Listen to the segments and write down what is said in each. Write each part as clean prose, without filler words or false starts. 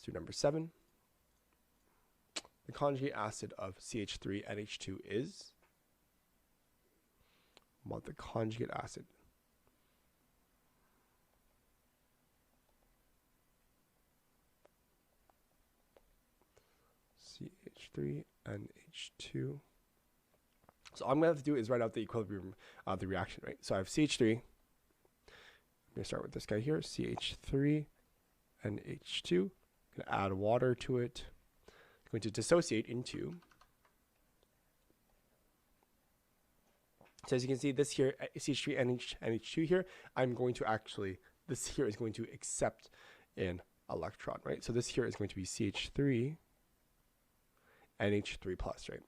Let's do number 7. The conjugate acid of CH3NH2 is, what the conjugate acid. CH3NH2. So all I'm going to have to do is write out the equilibrium of the reaction, right? So I have CH3. I'm going to start with this guy here, CH3 and H2. I'm going to add water to it. It's going to dissociate into. So as you can see, this here, CH3 and H2 here, I'm going to actually, this here is going to accept an electron, right? So this here is going to be CH3 and H3 plus, right?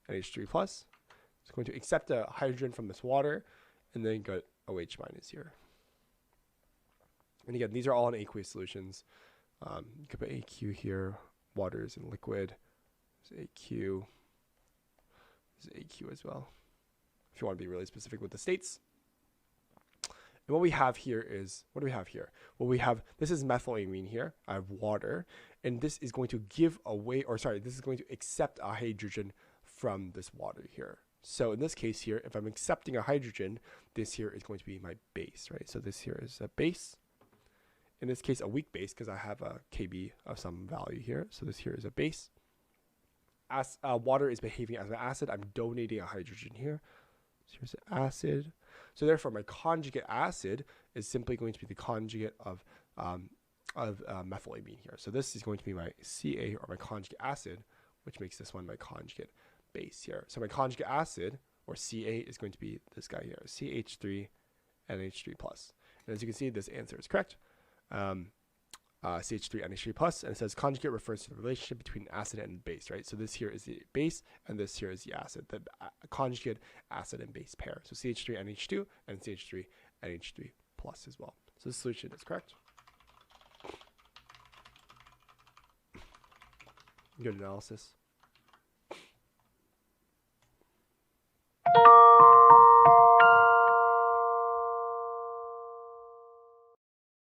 And H3 plus. It's going to accept a hydrogen from this water and then get OH minus here. And again, these are all in aqueous solutions. You could put AQ here. Water is in liquid. There's AQ. There's AQ as well, if you want to be really specific with the states. And what we have here is, what do we have here? Well, we have, this is methylamine here. I have water. And this is going to give away, or sorry, this is going to accept a hydrogen from this water here. So in this case here, if I'm accepting a hydrogen, this here is going to be my base, right? So this here is a base. In this case, a weak base, because I have a Kb of some value here. So this here is a base. As water is behaving as an acid, I'm donating a hydrogen here. So here's an acid. So therefore, my conjugate acid is simply going to be the conjugate of methylamine here. So this is going to be my Ca, or my conjugate acid, which makes this one my conjugate base here. So my conjugate acid, or Ca, is going to be this guy here, CH3 and H3 plus. And as you can see, this answer is correct. CH3 and H3 plus, and it says conjugate refers to the relationship between acid and base, right? So this here is the base, and this here is the acid, the conjugate acid and base pair. So CH3 and H2, and CH3 and H3 plus as well. So the solution is correct. Good analysis.